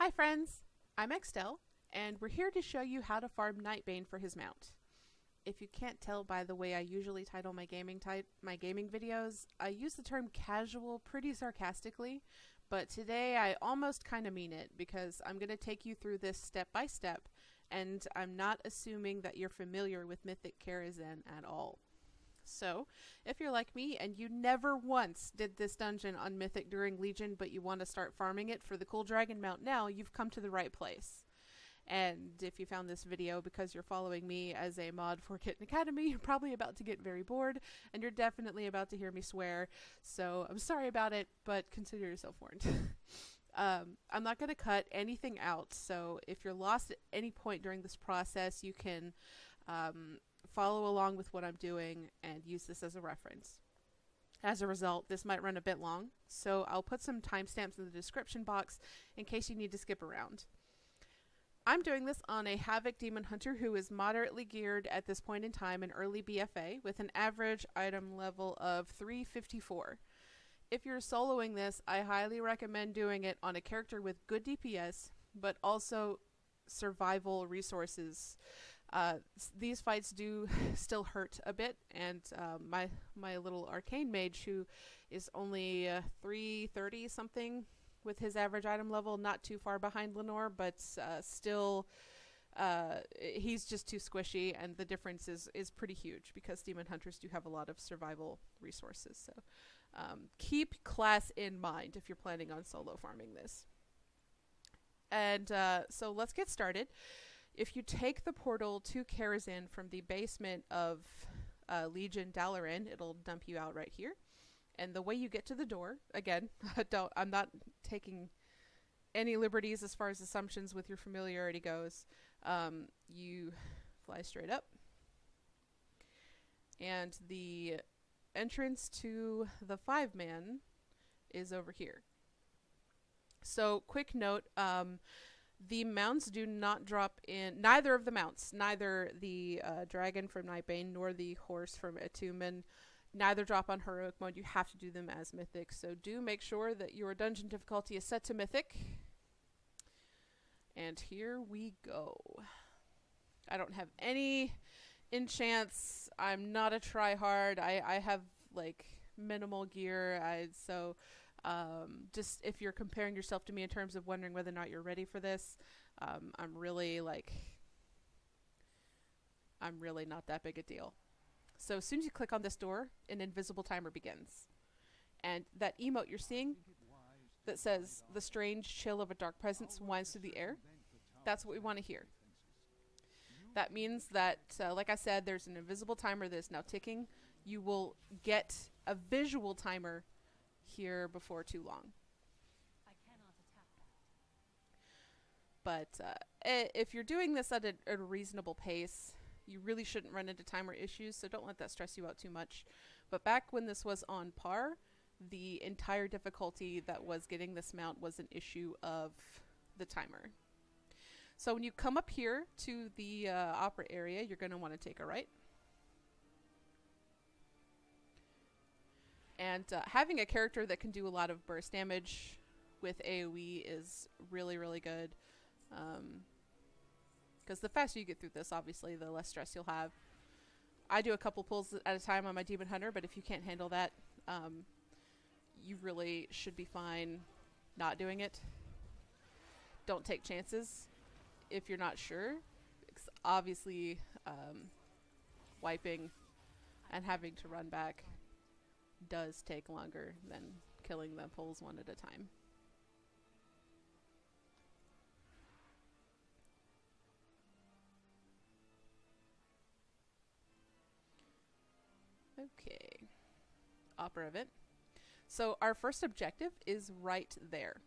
Hi friends, I'm Extel, and we're here to show you how to farm Nightbane for his mount. If you can't tell by the way I usually title my gaming videos, I use the term casual pretty sarcastically, but today I almost kind of mean it because I'm going to take you through this step by step, and I'm not assuming that you're familiar with Mythic Karazhan at all. So, if you're like me and you never once did this dungeon on Mythic during Legion but you want to start farming it for the cool dragon mount now, you've come to the right place. And if you found this video because you're following me as a mod for Kitten Academy, you're probably about to get very bored, and you're definitely about to hear me swear, so I'm sorry about it, but consider yourself warned. I'm not going to cut anything out, so if you're lost at any point during this process, you can follow along with what I'm doing and use this as a reference. As a result, this might run a bit long, so I'll put some timestamps in the description box in case you need to skip around. I'm doing this on a Havoc Demon Hunter who is moderately geared at this point in time in early BFA with an average item level of 354. If you're soloing this, I highly recommend doing it on a character with good DPS, but also survival resources. These fights do still hurt a bit, and my little arcane mage, who is only 330 something with his average item level, not too far behind Lenore, but still he's just too squishy, and the difference is pretty huge because demon hunters do have a lot of survival resources. So keep class in mind if you're planning on solo farming this. And so let's get started. If you take the portal to Karazhan from the basement of Legion Dalaran, it'll dump you out right here. And the way you get to the door, again, I'm not taking any liberties as far as assumptions with your familiarity goes. You fly straight up. And the entrance to the 5-man is over here. So, quick note, the mounts do not drop in, neither of the mounts, neither the dragon from Nightbane nor the horse from Atumen, neither drop on heroic mode. You have to do them as mythic, so do make sure that your dungeon difficulty is set to mythic. And here we go. I don't have any enchants. I'm not a tryhard. I have like minimal gear. Just if you're comparing yourself to me in terms of wondering whether or not you're ready for this, I'm really not that big a deal. So as soon as you click on this door, an invisible timer begins. And that emote you're seeing that says, "The strange chill of a dark presence winds through the air," that's what we want to hear. That means that, like I said, there's an invisible timer that is now ticking. You will get a visual timer here before too long. But if you're doing this at a reasonable pace, you really shouldn't run into timer issues, so don't let that stress you out too much. But back when this was on par, the entire difficulty that was getting this mount was an issue of the timer. So when you come up here to the opera area, you're going to want to take a right. And having a character that can do a lot of burst damage with AoE is really, really good. Because the faster you get through this, obviously, the less stress you'll have. I do a couple pulls at a time on my Demon Hunter, but if you can't handle that, you really should be fine not doing it. Don't take chances if you're not sure. Because obviously, wiping and having to run back does take longer than killing the pulls one at a time. Okay. Opera event. So our first objective is right there.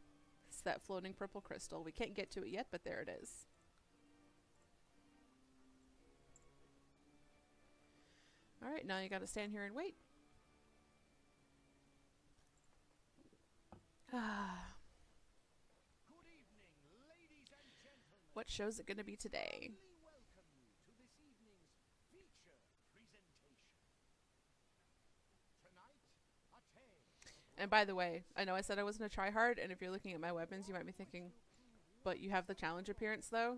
It's that floating purple crystal. We can't get to it yet, but there it is. Alright, now you gotta stand here and wait. Good evening, ladies and gentlemen. What show is it going to be today? Welcome you to this evening's feature presentation. Tonight, a tale. And by the way, I know I said I wasn't a tryhard, and if you're looking at my weapons, you might be thinking, but you have the challenge appearance though,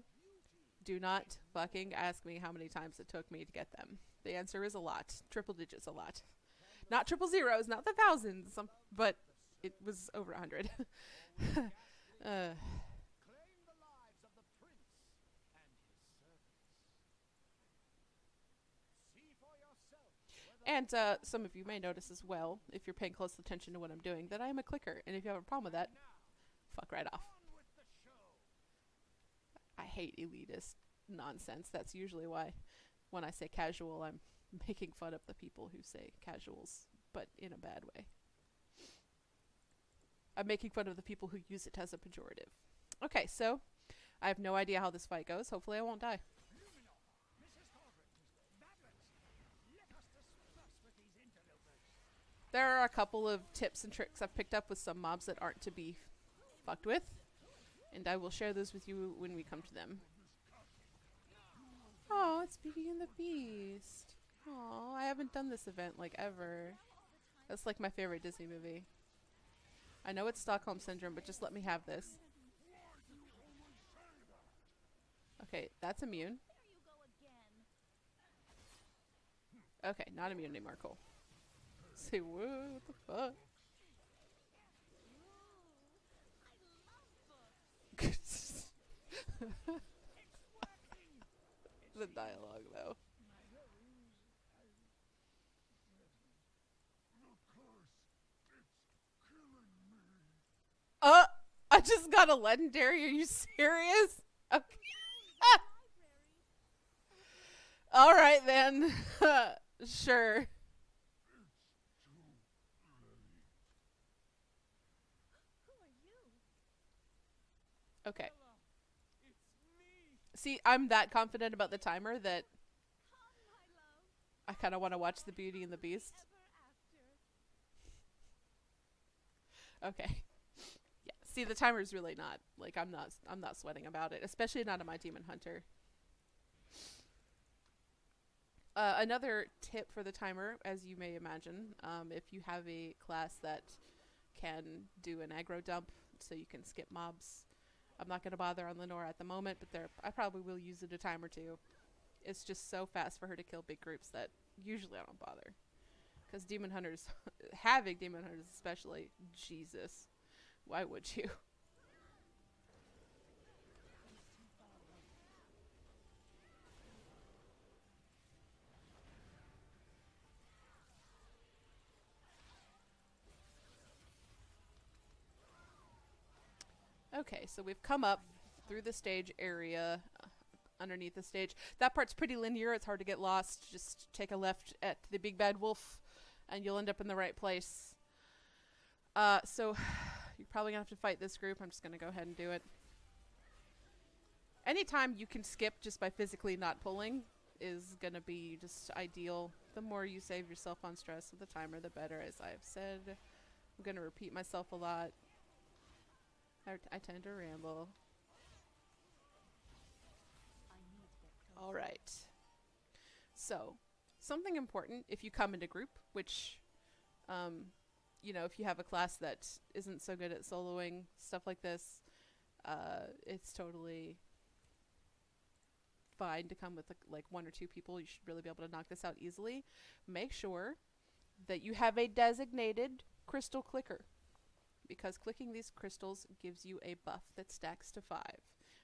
do not fucking ask me how many times it took me to get them. The answer is a lot. Triple digits a lot. Not triple zeros, not the thousands, but it was over 100. Claim the lives of the prince and his servants. See for yourself whether And some of you may notice as well, if you're paying close attention to what I'm doing, that I am a clicker. And if you have a problem with that, fuck right off. on with the show. I hate elitist nonsense. That's usually why when I say casual, I'm making fun of the people who say casuals, but in a bad way. I'm making fun of the people who use it as a pejorative. Okay, so I have no idea how this fight goes. Hopefully I won't die. Mrs. Colvin, Babbitt, let us discuss with these interlopers. There are a couple of tips and tricks I've picked up with some mobs that aren't to be fucked with, and I will share those with you when we come to them. Oh, it's Beauty and the Beast. Oh, I haven't done this event like ever. That's like my favorite Disney movie. I know it's Stockholm Syndrome, but just let me have this. Okay, that's immune. Okay, not immune anymore, cool. Say, what the fuck? The dialogue, though. I just got a legendary. Are you serious? Okay. All right then. Sure. Okay. See, I'm that confident about the timer that I kind of want to watch the Beauty and the Beast. Okay. Yeah. See, the timer's really not like I'm not sweating about it, especially not on my Demon Hunter. Another tip for the timer, as you may imagine, if you have a class that can do an aggro dump, so you can skip mobs. I'm not going to bother on Lenore at the moment, but I probably will use it a time or two. It's just so fast for her to kill big groups that usually I don't bother. Because Demon Hunters, having Demon Hunters especially, Jesus, why would you? Okay, so we've come up through the stage area, underneath the stage. That part's pretty linear. It's hard to get lost. Just take a left at the big bad wolf, and you'll end up in the right place. So you're probably going to have to fight this group. I'm just going to go ahead and do it. Anytime you can skip just by physically not pulling is going to be just ideal. The more you save yourself on stress with the timer, the better, as I've said. I'm going to repeat myself a lot. I tend to ramble. Alright. So, something important if you come into group, which, you know, if you have a class that isn't so good at soloing, stuff like this, it's totally fine to come with like 1 or 2 people. You should really be able to knock this out easily. Make sure that you have a designated crystal clicker, because clicking these crystals gives you a buff that stacks to 5.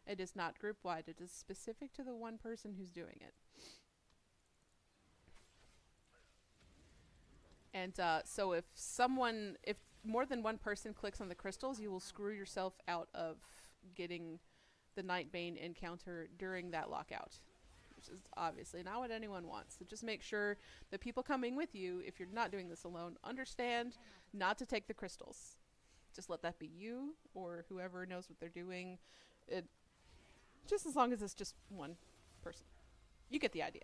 It is not group wide, it is specific to the one person who's doing it. And so if more than one person clicks on the crystals, you will screw yourself out of getting the Nightbane encounter during that lockout, which is obviously not what anyone wants. So just make sure the people coming with you, if you're not doing this alone, understand not to take the crystals. Just let that be you or whoever knows what they're doing. Just as long as it's just one person. You get the idea.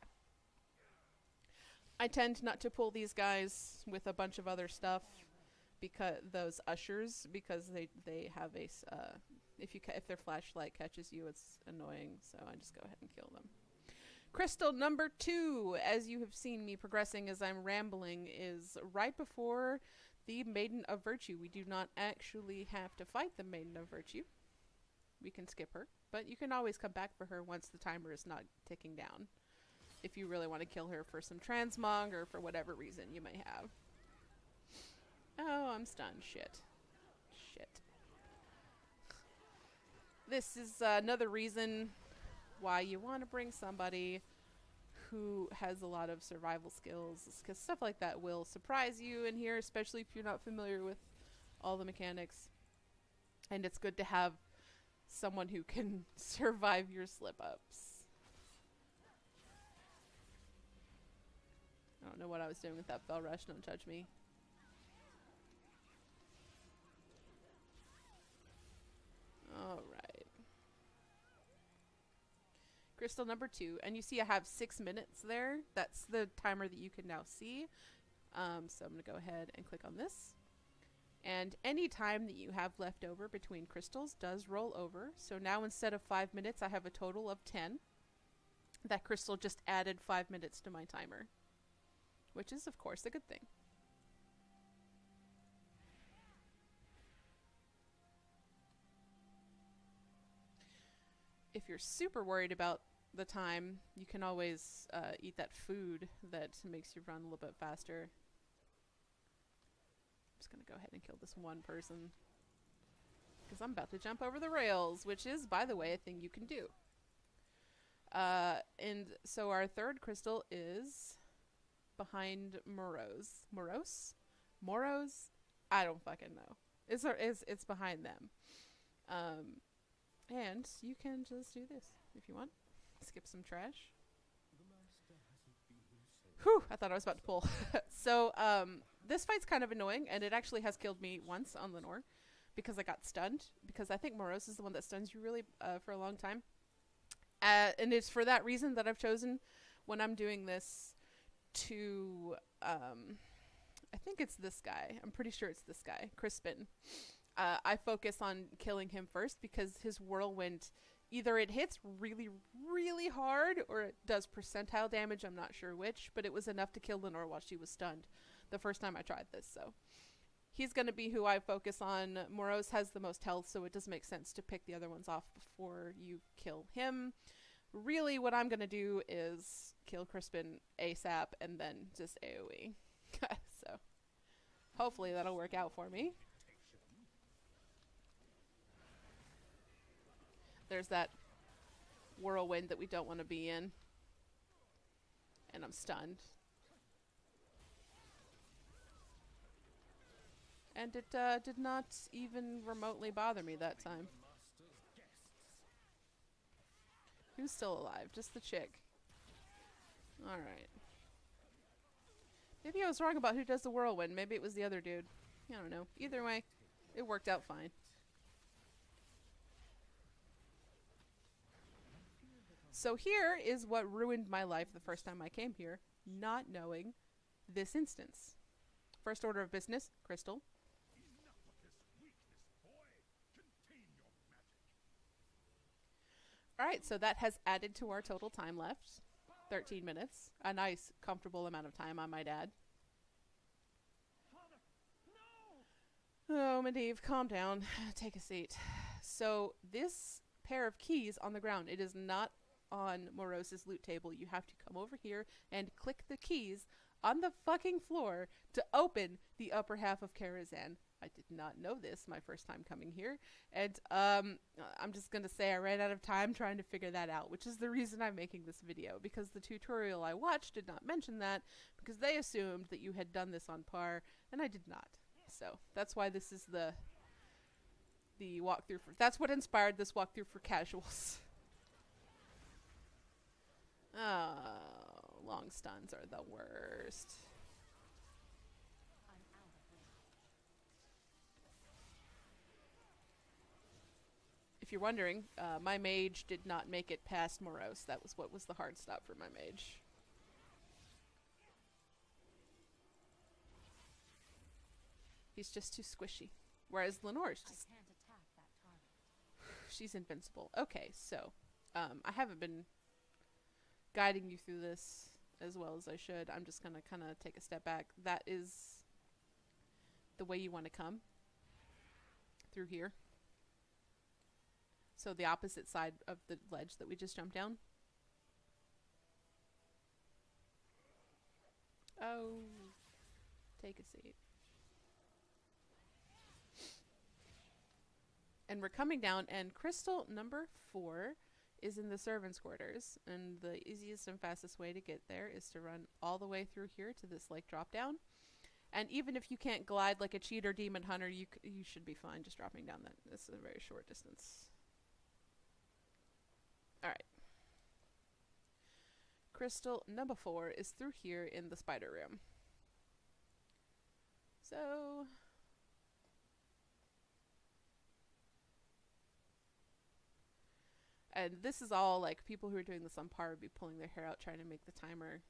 I tend not to pull these guys with a bunch of other stuff, because those ushers, because they have a if their flashlight catches you, it's annoying. So I just go ahead and kill them. Crystal number 2, as you have seen me progressing as I'm rambling, is right before the Maiden of Virtue. We do not actually have to fight the Maiden of Virtue. we can skip her. But you can always come back for her once the timer is not ticking down. If you really want to kill her for some transmog or for whatever reason you may have. Oh, I'm stunned. Shit. Shit. This is another reason why you want to bring somebody who has a lot of survival skills, because stuff like that will surprise you in here, especially if you're not familiar with all the mechanics. And it's good to have someone who can survive your slip-ups. I don't know what I was doing with that Fell Rush, don't judge me. Alright. Crystal number 2, and you see I have 6 minutes there. That's the timer that you can now see. So I'm going to go ahead and click on this. And any time that you have left over between crystals does roll over. So now instead of 5 minutes, I have a total of 10. That crystal just added 5 minutes to my timer, which is, of course, a good thing. If you're super worried about the time, you can always eat that food that makes you run a little bit faster. I'm just going to go ahead and kill this one person, because I'm about to jump over the rails, which is, by the way, a thing you can do. And so our third crystal is behind Moroes. Moroes? Moroes? I don't fucking know. It's behind them. And you can just do this if you want. Skip some trash. Whew, I thought I was about to pull. So, this fight's kind of annoying, and it actually has killed me once on Lenore because I got stunned, because I think Moroes is the one that stuns you really for a long time. And it's for that reason that I've chosen, when I'm doing this, to, I think it's this guy. I'm pretty sure it's this guy, Crispin. I focus on killing him first because his whirlwind, either it hits really, really hard or it does percentile damage. I'm not sure which, but it was enough to kill Lenore while she was stunned the first time I tried this. So he's going to be who I focus on. Moroes has the most health, so it does make sense to pick the other ones off before you kill him. Really, what I'm going to do is kill Crispin ASAP and then just AoE. So hopefully that'll work out for me. There's that whirlwind that we don't want to be in. And I'm stunned. And it did not even remotely bother me that time. Who's still alive? Just the chick. Alright. Maybe I was wrong about who does the whirlwind. Maybe it was the other dude. I don't know. Either way, it worked out fine. So here is what ruined my life the first time I came here, not knowing this instance. First order of business, Crystal. Alright, so that has added to our total time left. 13 minutes. A nice, comfortable amount of time, I might add. Oh, Medivh, calm down. Take a seat. So this pair of keys on the ground, it is not on Moroes' loot table. You have to come over here and click the keys on the fucking floor to open the upper half of Karazhan. I did not know this my first time coming here, and I'm just gonna say I ran out of time trying to figure that out, which is the reason I'm making this video, because the tutorial I watched did not mention that, because they assumed that you had done this on par, and I did not. So that's why this is the walkthrough for, that's what inspired this walkthrough for casuals. Oh, long stuns are the worst. If you're wondering, my mage did not make it past Moroes. That was what was the hard stop for my mage. He's just too squishy. Whereas Lenore's just... I can't attack that target. She's invincible. Okay, so I haven't been guiding you through this as well as I should. I'm just going to kind of take a step back. That is the way you want to come through here. So the opposite side of the ledge that we just jumped down. Oh, take a seat. And we're coming down, and crystal number 4 is in the servants' quarters. And the easiest and fastest way to get there is to run all the way through here to this like drop down. And even if you can't glide like a cheater demon hunter, you should be fine just dropping down that. This is a very short distance. Alright. Crystal number 4 is through here in the spider room. So... and this is all like people who are doing this on par would be pulling their hair out trying to make the timer.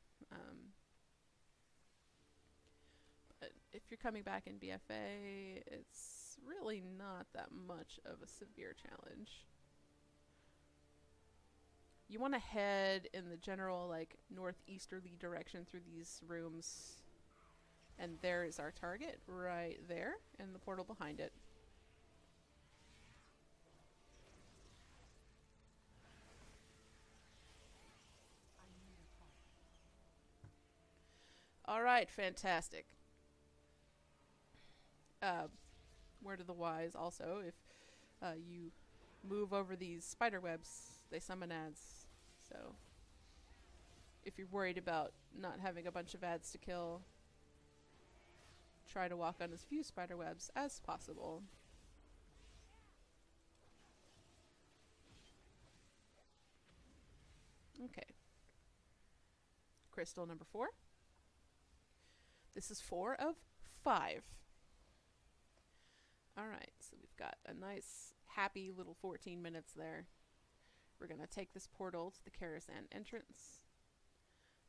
But if you're coming back in BFA, it's really not that much of a severe challenge. You want to head in the general like northeasterly direction through these rooms. And there is our target right there and the portal behind it. Alright, fantastic. Word of the wise also, if you move over these spider webs, they summon ads. So, if you're worried about not having a bunch of ads to kill, try to walk on as few spider webs as possible. Okay. Crystal number 4. This is 4 of 5. Alright, so we've got a nice, happy little 14 minutes there. We're going to take this portal to the Karazhan entrance.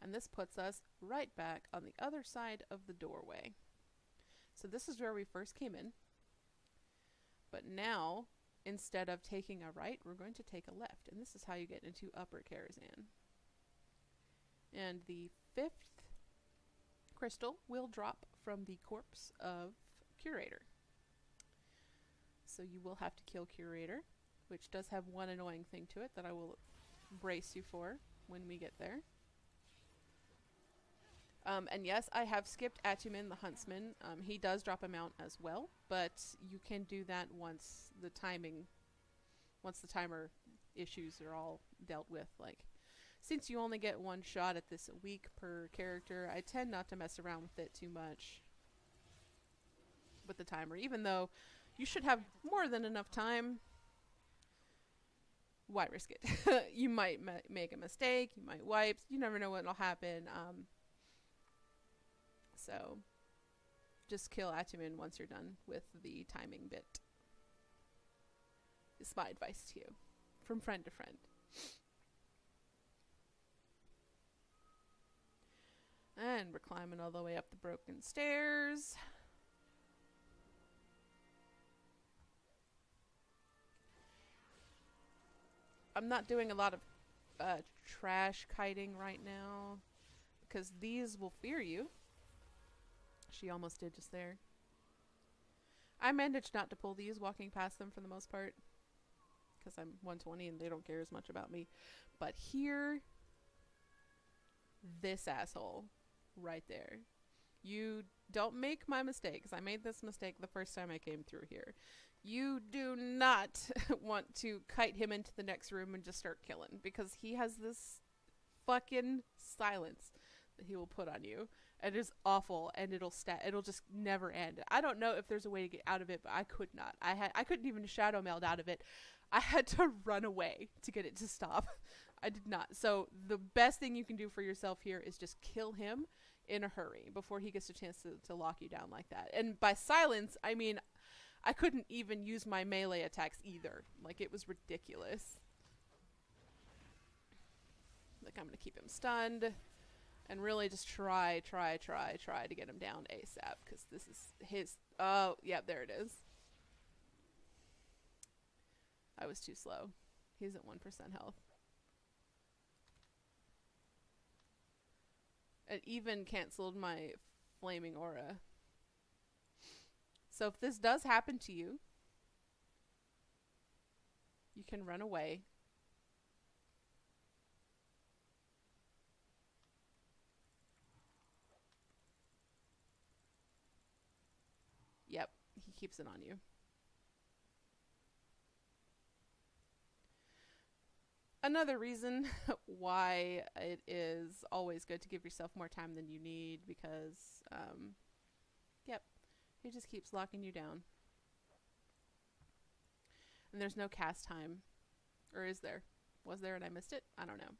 And this puts us right back on the other side of the doorway. So this is where we first came in. But now, instead of taking a right, we're going to take a left. And this is how you get into Upper Karazhan. And the 5th crystal will drop from the corpse of Curator. So you will have to kill Curator, which does have one annoying thing to it that I will brace you for when we get there. And yes, I have skipped Atumin the Huntsman. He does drop a mount as well, but you can do that once the timer issues are all dealt with. Like, since you only get one shot at this a week per character, I tend not to mess around with it too much with the timer, even though you should have more than enough time. Why risk it? You might make a mistake, you might wipe, you never know what will happen. So just kill Atumin once you're done with the timing bit. Is my advice to you, from friend to friend. And we're climbing all the way up the broken stairs. I'm not doing a lot of trash kiting right now, because these will fear you. She almost did just there. I managed not to pull these walking past them for the most part, because I'm 120 and they don't care as much about me. But here, this asshole right there. You don't make my mistake, because I made this mistake the first time I came through here. You do not want to kite him into the next room and just start killing, because he has this fucking silence that he will put on you. It is awful, and it'll just never end. I don't know if there's a way to get out of it, but I could not. I couldn't even shadow meld out of it. I had to run away to get it to stop. I did not. So the best thing you can do for yourself here is just kill him in a hurry before he gets a chance to lock you down like that. And by silence, I mean, I couldn't even use my melee attacks either. Like, it was ridiculous. Like, I'm going to keep him stunned. And really just try to get him down ASAP. Because this is his... oh, yeah, there it is. I was too slow. He's at 1% health. It even canceled my flaming aura. So if this does happen to you, You can run away. Yep, he keeps it on you. Another reason why it is always good to give yourself more time than you need, because, yep, he just keeps locking you down. And there's no cast time. Or is there? Was there and I missed it? I don't know.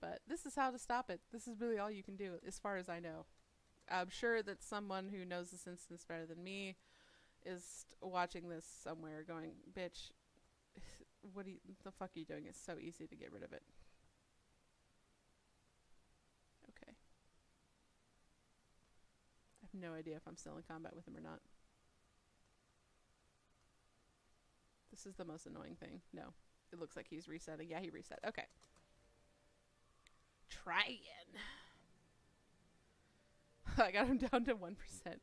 But this is how to stop it. This is really all you can do, as far as I know. I'm sure that someone who knows this instance better than me is watching this somewhere going, bitch, what the fuck are you doing? It's so easy to get rid of it. Okay. I have no idea if I'm still in combat with him or not. This is the most annoying thing. No. It looks like he's resetting. Yeah, he reset. Okay. Try again. I got him down to 1%. Can't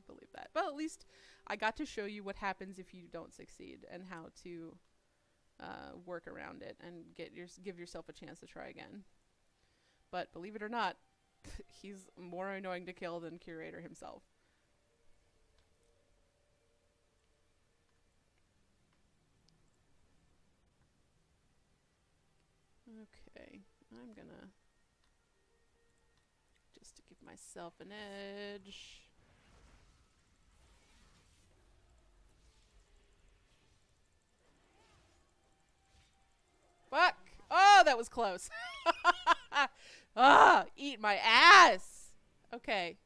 believe that. But at least I got to show you what happens if you don't succeed and how to work around it and give yourself a chance to try again. But believe it or not, he's more annoying to kill than Curator himself. Okay, I'm gonna just to give myself an edge. Fuck! Oh, that was close. Ah, eat my ass! Okay.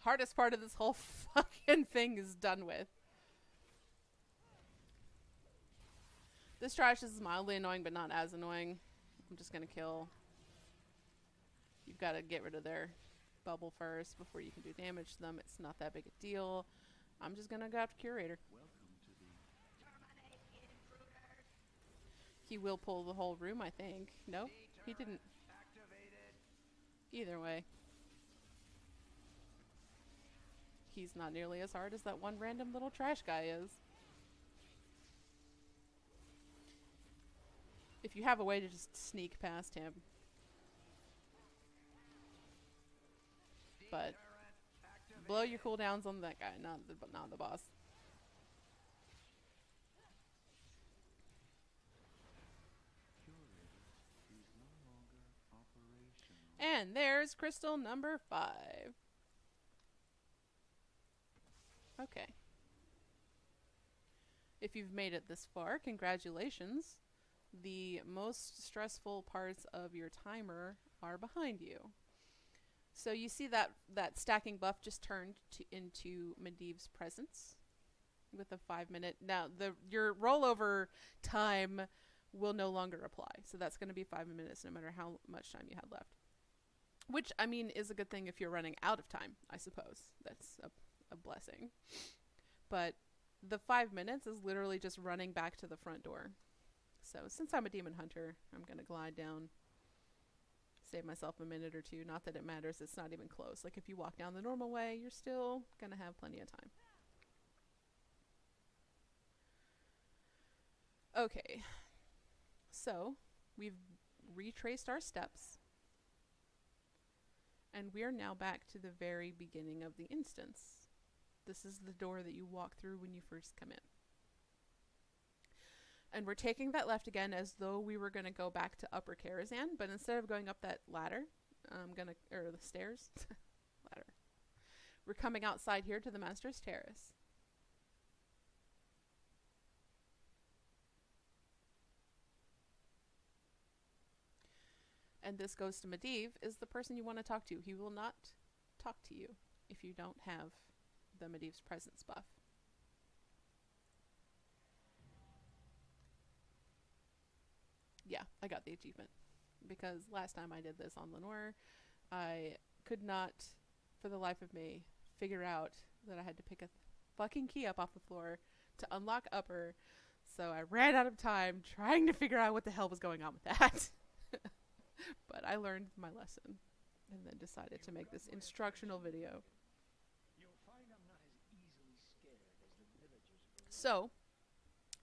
Hardest part of this whole fucking thing is done with. This trash is mildly annoying, but not as annoying. I'm just gonna kill. You've got to get rid of their bubble first before you can do damage to them. It's not that big a deal. I'm just gonna go after Curator. He will pull the whole room, I think. Nope, he didn't. Either way. He's not nearly as hard as that one random little trash guy is. If you have a way to just sneak past him. But blow your cooldowns on that guy, not the boss. And there's crystal number 5. Okay. If you've made it this far, congratulations. The most stressful parts of your timer are behind you. So you see that stacking buff just turned into Medivh's presence with a 5-minute. Now your rollover time will no longer apply. So that's going to be 5 minutes no matter how much time you had left. Which, I mean, is a good thing if you're running out of time, I suppose. That's a blessing. But the 5 minutes is literally just running back to the front door. So since I'm a demon hunter, I'm going to glide down, save myself a minute or two. Not that it matters. It's not even close. Like if you walk down the normal way, you're still going to have plenty of time. Okay. So we've retraced our steps. And we're now back to the very beginning of the instance. This is the door that you walk through when you first come in. And we're taking that left again as though we were going to go back to Upper Karazhan, but instead of going up that ladder, or the stairs, ladder, we're coming outside here to the Master's Terrace. And this goes to Medivh, is the person you want to talk to. He will not talk to you if you don't have the Medivh's presence buff. Yeah, I got the achievement. Because last time I did this on Lenore, I could not, for the life of me, figure out that I had to pick a fucking key up off the floor to unlock Upper. So I ran out of time trying to figure out what the hell was going on with that. But I learned my lesson and then decided to make this instructional video. So,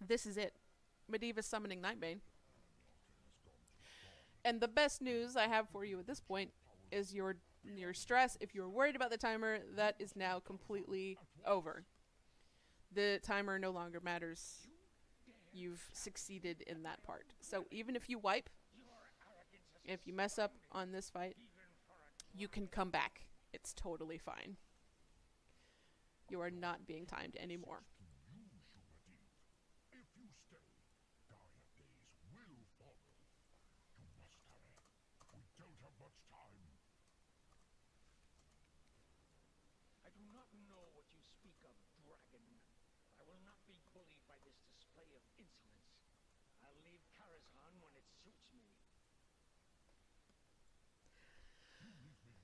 this is it. Medivh is summoning Nightbane. And the best news I have for you at this point is your stress. If you're worried about the timer, that is now completely over. The timer no longer matters. You've succeeded in that part. So even if you wipe, if you mess up on this fight, you can come back. It's totally fine. You are not being timed anymore. I do not know what you speak of, dragon. I will not be bullied by this display of insolence. I'll leave Karazhan when it suits me.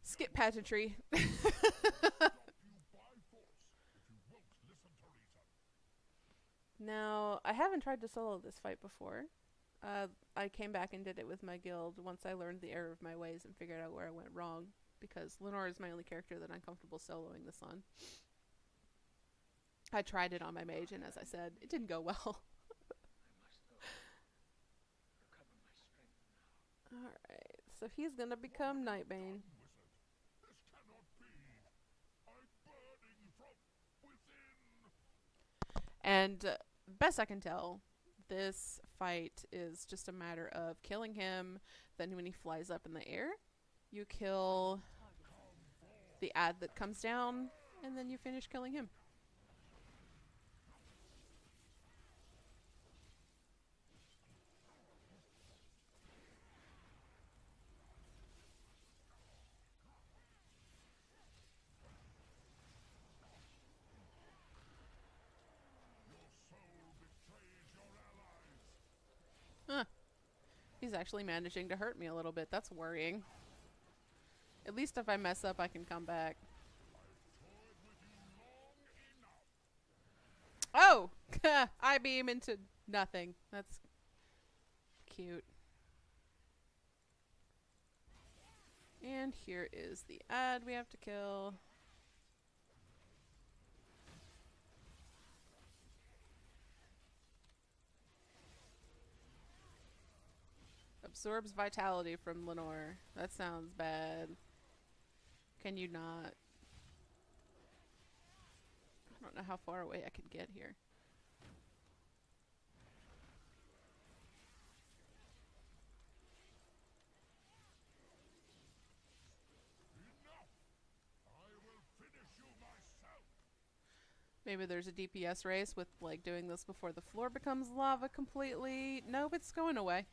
Skip pageantry. Now, I haven't tried to solo this fight before. I came back and did it with my guild once I learned the error of my ways and figured out where I went wrong, because Lenore is my only character that I'm comfortable soloing this on. I tried it on my mage, and as I said, it didn't go well. Alright, so he's gonna become Nightbane. And best I can tell, this fight is just a matter of killing him. Then when he flies up in the air, you kill the ad that comes down, and then you finish killing him. Huh. He's actually managing to hurt me a little bit. That's worrying. At least if I mess up, I can come back. Oh! I beam into nothing. That's cute. And here is the ad we have to kill. Absorbs vitality from Lenore. That sounds bad. Can you not? I don't know how far away I could get here. Maybe there's a DPS race with like doing this before the floor becomes lava completely. Nope, it's going away.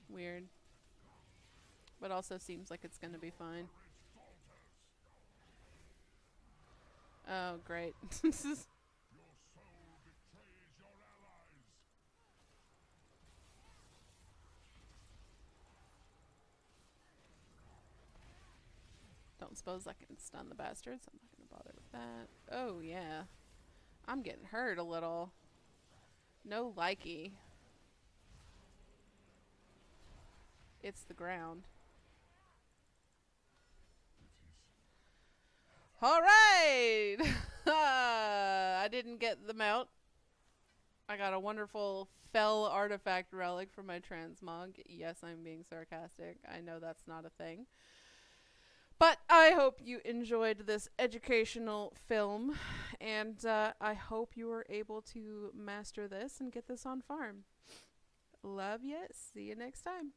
Weird. But also seems like it's gonna be fine. Oh, great. This is... Don't suppose I can stun the bastards. I'm not gonna bother with that. Oh, yeah. I'm getting hurt a little. No likey. It's the ground. Alright! I didn't get the mount. I got a wonderful fell artifact relic from my transmog. Yes, I'm being sarcastic. I know that's not a thing. But I hope you enjoyed this educational film, and I hope you were able to master this and get this on farm. Love ya. See you next time.